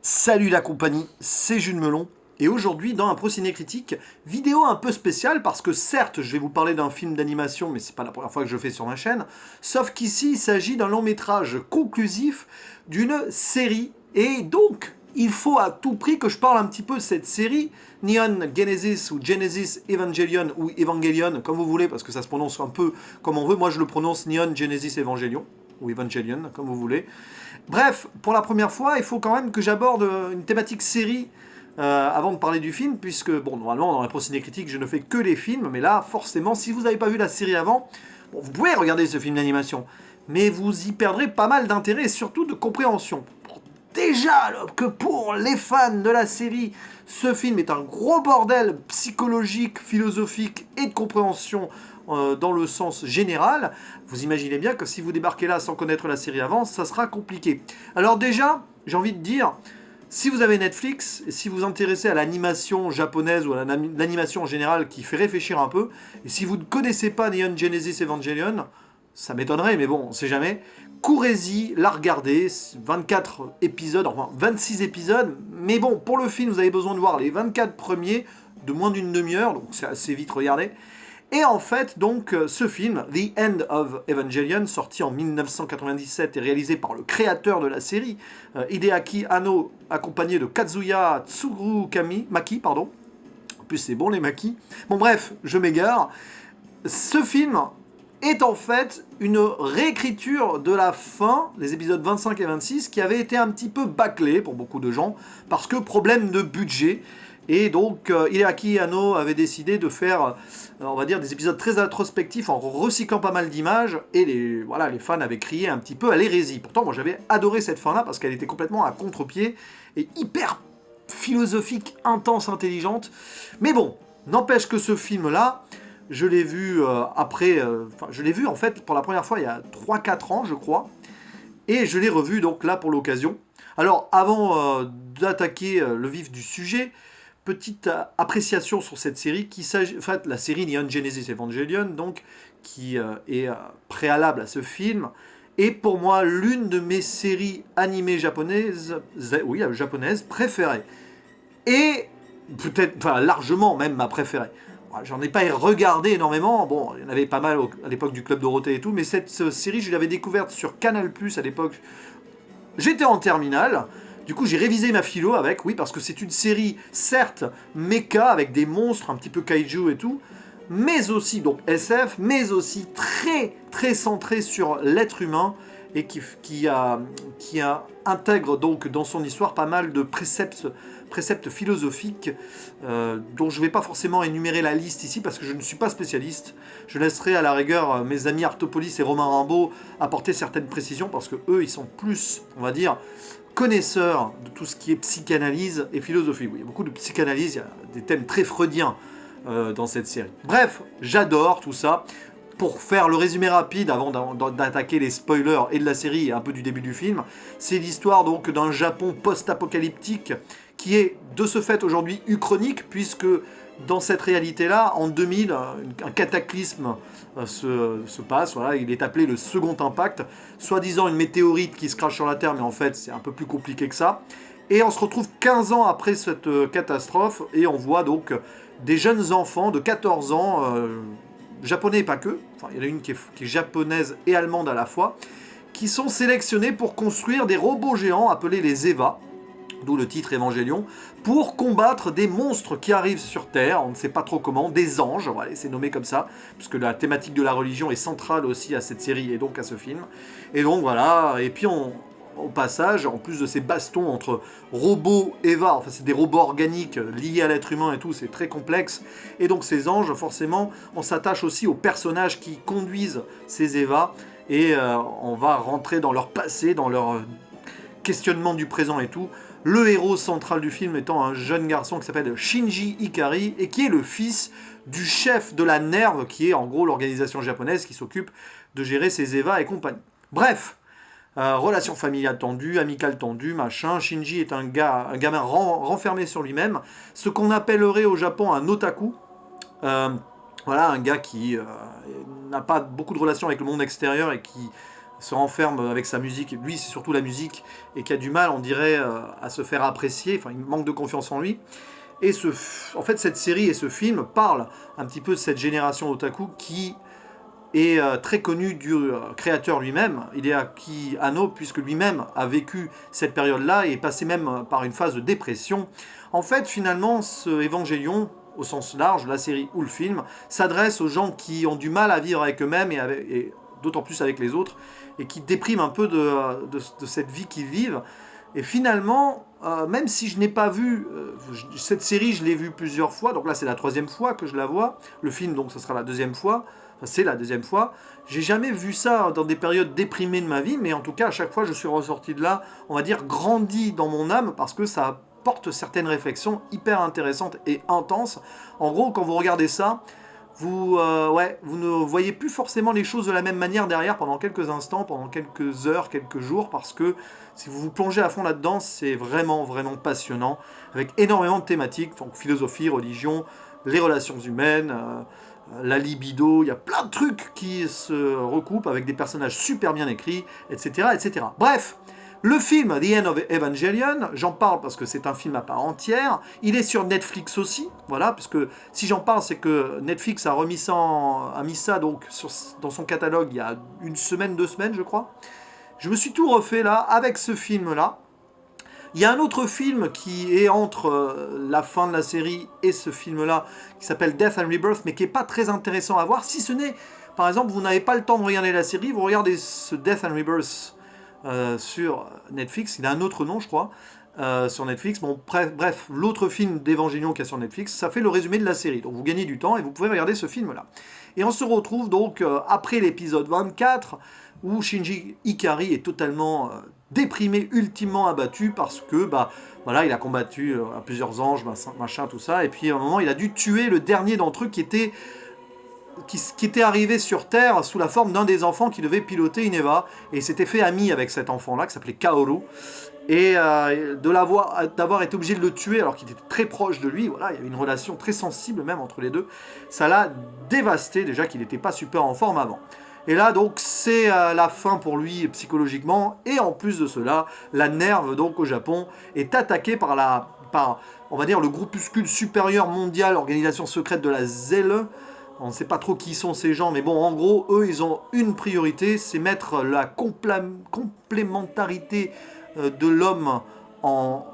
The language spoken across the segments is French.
Salut la compagnie, c'est Jules Melon. Et aujourd'hui, dans un Pro-Ciné Critique, vidéo un peu spéciale parce que certes, je vais vous parler d'un film d'animation, mais c'est pas la première fois que je le fais sur ma chaîne. Sauf qu'ici, il s'agit d'un long métrage conclusif d'une série. Et donc, il faut à tout prix que je parle un petit peu de cette série, Neon Genesis ou Genesis Evangelion ou Evangelion, comme vous voulez, parce que ça se prononce un peu comme on veut. Moi, je le prononce Neon Genesis Evangelion ou Evangelion, comme vous voulez. Bref, pour la première fois, il faut quand même que j'aborde une thématique série avant de parler du film, puisque, bon, normalement, dans la Pro-Ciné Critique, je ne fais que les films, mais là, forcément, si vous n'avez pas vu la série avant, bon, vous pouvez regarder ce film d'animation, mais vous y perdrez pas mal d'intérêt et surtout de compréhension. Bon, déjà, que pour les fans de la série, ce film est un gros bordel psychologique, philosophique et de compréhension dans le sens général, vous imaginez bien que si vous débarquez là sans connaître la série avant, ça sera compliqué. Alors déjà, j'ai envie de dire, si vous avez Netflix, et si vous vous intéressez à l'animation japonaise ou à l'animation en général qui fait réfléchir un peu, et si vous ne connaissez pas Neon Genesis Evangelion, ça m'étonnerait, mais bon, on sait jamais, courez-y, la regardez, 24 épisodes, enfin 26 épisodes, mais bon, pour le film, vous avez besoin de voir les 24 premiers de moins d'une demi-heure, donc c'est assez vite regardé. Et en fait, donc, ce film, The End of Evangelion, sorti en 1997 et réalisé par le créateur de la série, Hideaki Anno, accompagné de Kazuya Maki, pardon. En plus, c'est bon les Maki. Bon, bref, je m'égare. Ce film est en fait une réécriture de la fin, des épisodes 25 et 26, qui avait été un petit peu bâclé pour beaucoup de gens, parce que problème de budget. Et donc, Hideaki Anno avait décidé de faire, on va dire, des épisodes très introspectifs en recyclant pas mal d'images. Et les fans avaient crié un petit peu à l'hérésie. Pourtant, moi, j'avais adoré cette fin-là parce qu'elle était complètement à contre-pied et hyper philosophique, intense, intelligente. Mais bon, n'empêche que ce film-là, je l'ai vu je l'ai vu en fait pour la première fois il y a 3-4 ans, je crois. Et je l'ai revu donc là pour l'occasion. Alors, avant d'attaquer le vif du sujet, petite appréciation sur cette série qui s'agit, en fait, la série Neon Genesis Evangelion, donc qui est préalable à ce film, est pour moi l'une de mes séries animées japonaises préférées. Et peut-être, enfin, largement même ma préférée. J'en ai pas regardé énormément, bon, il y en avait pas mal à l'époque du Club Dorothée et tout, mais cette série, je l'avais découverte sur Canal+, à l'époque. J'étais en terminale, du coup j'ai révisé ma philo avec, oui, parce que c'est une série, certes, mecha, avec des monstres, un petit peu kaiju et tout, mais aussi, donc SF, mais aussi très, très centrée sur l'être humain, et qui intègre donc dans son histoire pas mal de préceptes philosophiques, dont je ne vais pas forcément énumérer la liste ici, parce que je ne suis pas spécialiste. Je laisserai à la rigueur mes amis Artopolis et Romain Rimbaud apporter certaines précisions, parce que eux, ils sont plus, on va dire, connaisseurs de tout ce qui est psychanalyse et philosophie. Oui, il y a beaucoup de psychanalyse, il y a des thèmes très freudiens dans cette série. Bref, j'adore tout ça. Pour faire le résumé rapide, avant d'attaquer les spoilers et de la série et un peu du début du film, c'est l'histoire donc d'un Japon post-apocalyptique qui est de ce fait aujourd'hui uchronique, puisque dans cette réalité-là, en 2000, un cataclysme se passe, voilà, il est appelé le second impact, soi-disant une météorite qui se crache sur la Terre, mais en fait c'est un peu plus compliqué que ça. Et on se retrouve 15 ans après cette catastrophe, et on voit donc des jeunes enfants de 14 ans, japonais et pas que, enfin il y en a une qui est japonaise et allemande à la fois, qui sont sélectionnés pour construire des robots géants appelés les EVA, d'où le titre Évangélion, pour combattre des monstres qui arrivent sur Terre, on ne sait pas trop comment, des anges, voilà, c'est nommé comme ça, puisque la thématique de la religion est centrale aussi à cette série et donc à ce film. Et donc voilà, et puis au passage, en plus de ces bastons entre robots Eva, enfin c'est des robots organiques liés à l'être humain et tout, c'est très complexe. Et donc ces anges, forcément, on s'attache aussi aux personnages qui conduisent ces Eva, et on va rentrer dans leur passé, dans leur questionnement du présent et tout. Le héros central du film étant un jeune garçon qui s'appelle Shinji Ikari et qui est le fils du chef de la NERV, qui est en gros l'organisation japonaise qui s'occupe de gérer ses EVA et compagnie. Bref, relation familiale tendue, amicale tendue, machin. Shinji est un gamin renfermé sur lui-même, ce qu'on appellerait au Japon un otaku. Euh, voilà, un gars qui n'a pas beaucoup de relations avec le monde extérieur et qui se renferme avec sa musique, et lui c'est surtout la musique, et qui a du mal, on dirait, à se faire apprécier, enfin il manque de confiance en lui. Et en fait, cette série et ce film parlent un petit peu de cette génération otaku qui est très connu du créateur lui-même, Hideaki Anno, puisque lui-même a vécu cette période-là et est passé même par une phase de dépression. En fait, finalement, ce Évangélion, au sens large, la série ou le film, s'adresse aux gens qui ont du mal à vivre avec eux-mêmes et d'autant plus avec les autres, et qui dépriment un peu de cette vie qu'ils vivent. Et finalement, même si je n'ai pas vu cette série, je l'ai vue plusieurs fois, donc là c'est la troisième fois que je la vois, le film donc ce sera la deuxième fois, enfin c'est la deuxième fois, j'ai jamais vu ça dans des périodes déprimées de ma vie, mais en tout cas à chaque fois je suis ressorti de là, on va dire grandi dans mon âme, parce que ça porte certaines réflexions hyper intéressantes et intenses. En gros, quand vous regardez ça, vous ne voyez plus forcément les choses de la même manière derrière pendant quelques instants, pendant quelques heures, quelques jours, parce que si vous vous plongez à fond là-dedans, c'est vraiment, vraiment passionnant, avec énormément de thématiques, donc philosophie, religion, les relations humaines, la libido, il y a plein de trucs qui se recoupent avec des personnages super bien écrits, etc., etc. Bref, le film The End of Evangelion, j'en parle parce que c'est un film à part entière. Il est sur Netflix aussi, voilà, parce que si j'en parle, c'est que Netflix a mis ça donc dans son catalogue il y a une semaine, 2 semaines, je crois. Je me suis tout refait là avec ce film-là. Il y a un autre film qui est entre la fin de la série et ce film-là, qui s'appelle Death and Rebirth, mais qui n'est pas très intéressant à voir, si ce n'est, par exemple, vous n'avez pas le temps de regarder la série, vous regardez ce Death and Rebirth sur Netflix, il a un autre nom je crois, sur Netflix. Bon, bref, l'autre film d'Evangelion qu'il y a sur Netflix, ça fait le résumé de la série. Donc vous gagnez du temps et vous pouvez regarder ce film-là. Et on se retrouve donc après l'épisode 24, où Shinji Ikari est totalement déprimé, ultimement abattu, parce que bah voilà, il a combattu à plusieurs anges, machin, tout ça, et puis à un moment il a dû tuer le dernier d'entre eux qui était arrivé sur Terre sous la forme d'un des enfants qui devait piloter une Eva, et il s'était fait ami avec cet enfant-là, qui s'appelait Kaoru, et d'avoir été obligé de le tuer alors qu'il était très proche de lui, voilà, il y avait une relation très sensible même entre les deux, ça l'a dévasté, déjà qu'il n'était pas super en forme avant. Et là donc c'est la fin pour lui psychologiquement, et en plus de cela, la Nerve donc au Japon est attaquée par on va dire le groupuscule supérieur mondial, organisation secrète de la ZELE. On ne sait pas trop qui sont ces gens, mais bon, en gros, eux, ils ont une priorité, c'est mettre la complémentarité de l'homme en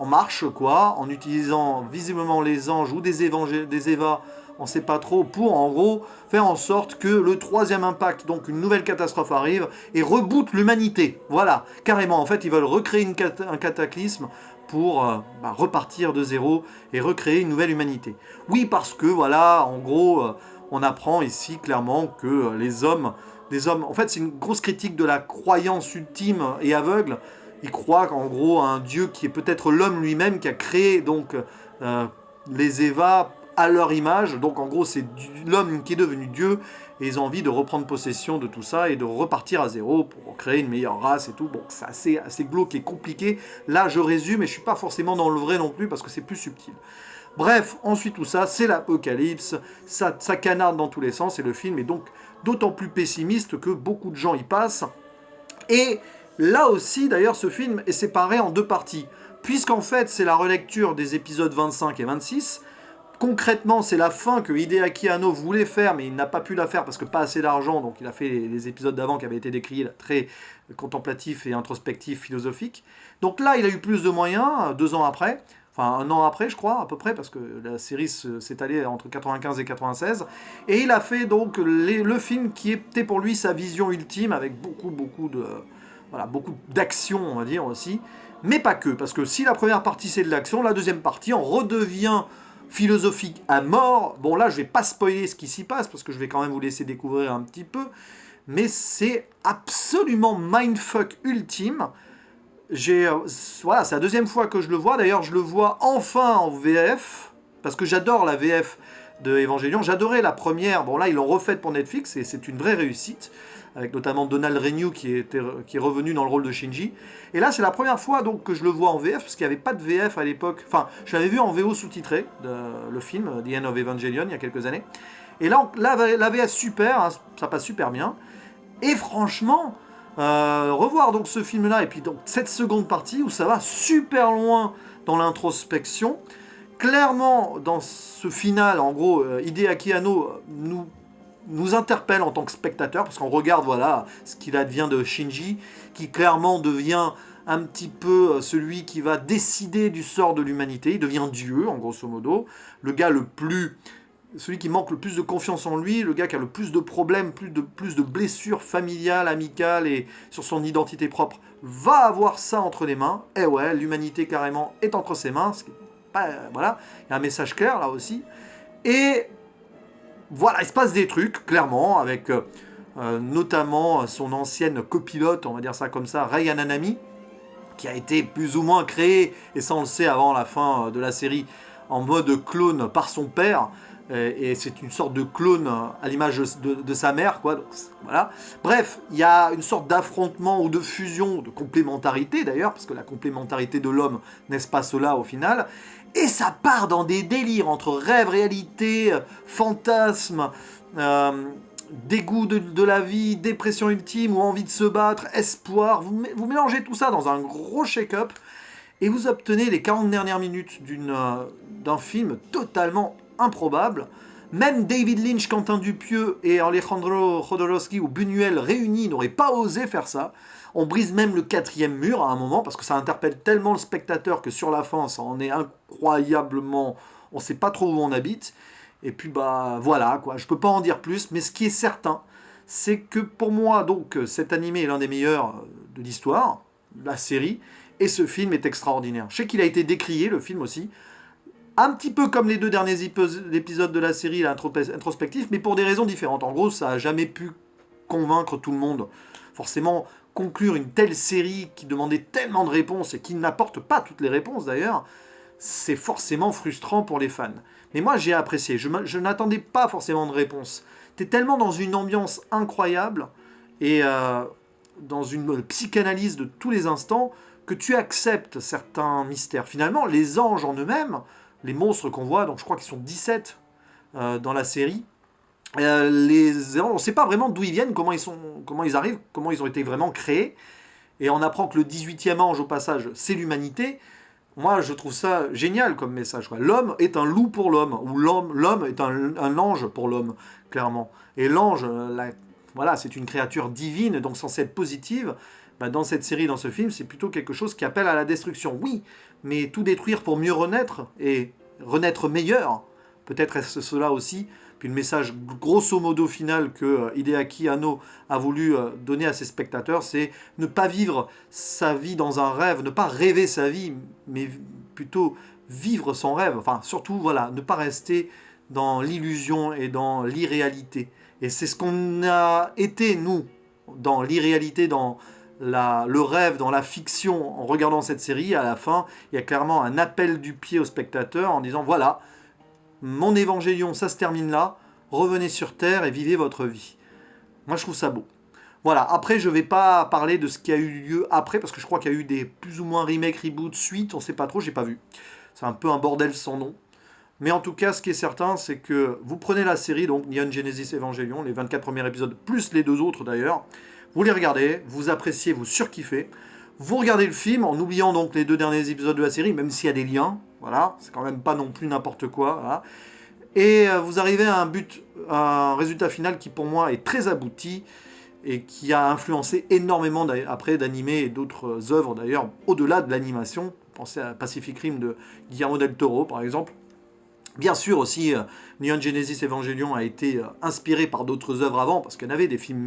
marche, quoi, en utilisant visiblement les anges ou des Evas, on ne sait pas trop, pour en gros faire en sorte que le troisième impact, donc une nouvelle catastrophe arrive et reboot l'humanité. Voilà, carrément, en fait, ils veulent recréer un cataclysme pour repartir de zéro et recréer une nouvelle humanité. Oui, parce que, voilà, en gros, on apprend ici clairement que des hommes, en fait, c'est une grosse critique de la croyance ultime et aveugle. Ils croient qu'en gros, un dieu qui est peut-être l'homme lui-même, qui a créé donc les Evas à leur image. Donc en gros, c'est l'homme qui est devenu Dieu, et ils ont envie de reprendre possession de tout ça et de repartir à zéro pour créer une meilleure race et tout. Bon, c'est assez glauque et compliqué. Là, je résume, et je suis pas forcément dans le vrai non plus, parce que c'est plus subtil. Bref, ensuite tout ça, c'est l'apocalypse, ça canarde dans tous les sens, et le film est donc d'autant plus pessimiste que beaucoup de gens y passent. Et là aussi, d'ailleurs, ce film est séparé en deux parties, puisqu'en fait, c'est la relecture des épisodes 25 et 26. Concrètement, c'est la fin que Hideaki Anno voulait faire, mais il n'a pas pu la faire parce que pas assez d'argent, donc il a fait les épisodes d'avant qui avaient été décriés, là, très contemplatifs et introspectifs, philosophiques. Donc là, il a eu plus de moyens, 2 ans après, enfin un an après, je crois, à peu près, parce que la série s'est allée entre 95 et 96, et il a fait donc le film qui était pour lui sa vision ultime, avec beaucoup d'action, on va dire aussi, mais pas que, parce que si la première partie c'est de l'action, la deuxième partie, on redevient philosophique à mort. Bon là je vais pas spoiler ce qui s'y passe parce que je vais quand même vous laisser découvrir un petit peu, mais c'est absolument mindfuck ultime. Voilà, c'est la deuxième fois que je le vois, d'ailleurs je le vois enfin en VF, parce que j'adore la VF de Evangelion, j'adorais la première, bon là ils l'ont refaite pour Netflix et c'est une vraie réussite, avec notamment Donald Renew qui est revenu dans le rôle de Shinji. Et là c'est la première fois donc que je le vois en VF, parce qu'il n'y avait pas de VF à l'époque, enfin je l'avais vu en VO sous-titré, le film The End of Evangelion, il y a quelques années. Et là la VF super, hein, ça passe super bien, et franchement, Revoir donc ce film-là, et puis donc cette seconde partie où ça va super loin dans l'introspection. Clairement, dans ce final, en gros, Hideaki Anno nous interpelle en tant que spectateur, parce qu'on regarde voilà, ce qu'il advient de Shinji, qui clairement devient un petit peu celui qui va décider du sort de l'humanité. Il devient Dieu, en grosso modo. Le gars le plus... Celui qui manque le plus de confiance en lui, le gars qui a le plus de problèmes, plus de blessures familiales, amicales et sur son identité propre, va avoir ça entre les mains. Et ouais, l'humanité carrément est entre ses mains. Voilà, il y a un message clair là aussi. Et voilà, il se passe des trucs, clairement, avec notamment son ancienne copilote, on va dire ça comme ça, Rei Ayanami, qui a été plus ou moins créé, et ça on le sait avant la fin de la série, en mode clone par son père, et c'est une sorte de clone à l'image de sa mère, quoi. Donc, voilà. Bref, il y a une sorte d'affrontement ou de fusion, de complémentarité d'ailleurs, parce que la complémentarité de l'homme, n'est-ce pas cela au final? Et ça part dans des délires entre rêve, réalité, fantasme, dégoût de la vie, dépression ultime ou envie de se battre, espoir. Vous mélangez tout ça dans un gros shake-up et vous obtenez les 40 dernières minutes d'un film totalement improbable. Même David Lynch, Quentin Dupieux et Alejandro Jodorowsky ou Buñuel réunis n'auraient pas osé faire ça. On brise même le quatrième mur à un moment parce que ça interpelle tellement le spectateur que sur la fin, ça en est incroyablement... On ne sait pas trop où on habite. Et puis bah voilà quoi, je peux pas en dire plus, mais ce qui est certain, c'est que pour moi donc cet animé est l'un des meilleurs de l'histoire, la série, et ce film est extraordinaire. Je sais qu'il a été décrié, le film aussi, un petit peu comme les deux derniers épisodes de la série, introspectif, mais pour des raisons différentes. En gros, ça a jamais pu convaincre tout le monde. Forcément, conclure une telle série qui demandait tellement de réponses et qui n'apporte pas toutes les réponses d'ailleurs, c'est forcément frustrant pour les fans. Mais moi j'ai apprécié, je n'attendais pas forcément de réponse. T'es tellement dans une ambiance incroyable et dans une psychanalyse de tous les instants que tu acceptes certains mystères. Finalement, les anges en eux-mêmes, les monstres qu'on voit, donc je crois qu'ils sont 17 dans la série, on ne sait pas vraiment d'où ils viennent, comment ils arrivent, comment ils ont été vraiment créés. Et on apprend que le 18e ange, au passage, c'est l'humanité. Moi, je trouve ça génial comme message. L'homme est un loup pour l'homme, ou l'homme est un ange pour l'homme, clairement. Et l'ange, voilà, c'est une créature divine, donc censée être positive. Bah, dans cette série, dans ce film, c'est plutôt quelque chose qui appelle à la destruction. Oui, mais tout détruire pour mieux renaître, et renaître meilleur, peut-être est-ce cela aussi. Puis le message grosso modo final que Hideaki Anno a voulu donner à ses spectateurs, c'est ne pas vivre sa vie dans un rêve, ne pas rêver sa vie, mais plutôt vivre son rêve. Enfin, surtout, voilà, ne pas rester dans l'illusion et dans l'irréalité. Et c'est ce qu'on a été, nous, dans l'irréalité, dans le rêve, dans la fiction, en regardant cette série. À la fin, il y a clairement un appel du pied au spectateur en disant, voilà, mon évangélion, ça se termine là, revenez sur Terre et vivez votre vie. Moi, je trouve ça beau. Voilà, après, je vais pas parler de ce qui a eu lieu après, parce que je crois qu'il y a eu des plus ou moins remakes, reboots, suites, on sait pas trop, j'ai pas vu. C'est un peu un bordel sans nom. Mais en tout cas, ce qui est certain, c'est que vous prenez la série, donc Neon Genesis Evangelion, les 24 premiers épisodes, plus les deux autres d'ailleurs, vous les regardez, vous appréciez, vous surkiffez, vous regardez le film en oubliant donc les deux derniers épisodes de la série, même s'il y a des liens, voilà, c'est quand même pas non plus n'importe quoi, voilà. Et vous arrivez à un résultat final qui pour moi est très abouti et qui a influencé énormément après d'animés et d'autres œuvres d'ailleurs, au-delà de l'animation. Pensez à Pacific Rim de Guillermo del Toro par exemple. Bien sûr aussi, Neon Genesis Evangelion a été inspiré par d'autres œuvres avant, parce qu'il y en avait des films,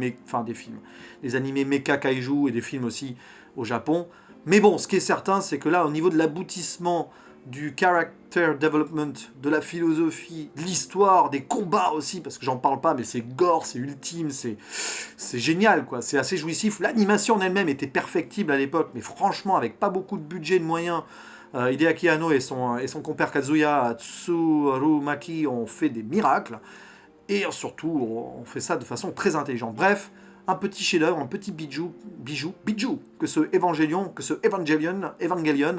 des animés mecha kaiju et des films aussi au Japon. Mais bon, ce qui est certain, c'est que là, au niveau de l'aboutissement du character development, de la philosophie, de l'histoire, des combats aussi, parce que j'en parle pas, mais c'est gore, c'est ultime, c'est génial, quoi. C'est assez jouissif. L'animation en elle-même était perfectible à l'époque, mais franchement, avec pas beaucoup de budget, de moyens, Hideaki Anno et son compère Kazuya Tsurumaki ont fait des miracles. Et surtout, on fait ça de façon très intelligente. Bref, un petit chef-d'œuvre, un petit bijou, que ce Evangelion,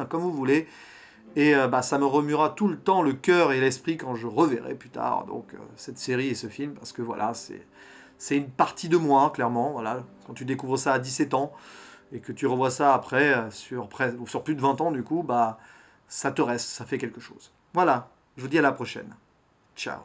comme vous voulez. Et ça me remuera tout le temps le cœur et l'esprit quand je reverrai plus tard donc cette série et ce film, parce que voilà, c'est une partie de moi, clairement. Voilà. Quand tu découvres ça à 17 ans et que tu revois ça après, sur plus de 20 ans, du coup, bah, ça te reste, ça fait quelque chose. Voilà, je vous dis à la prochaine. Ciao.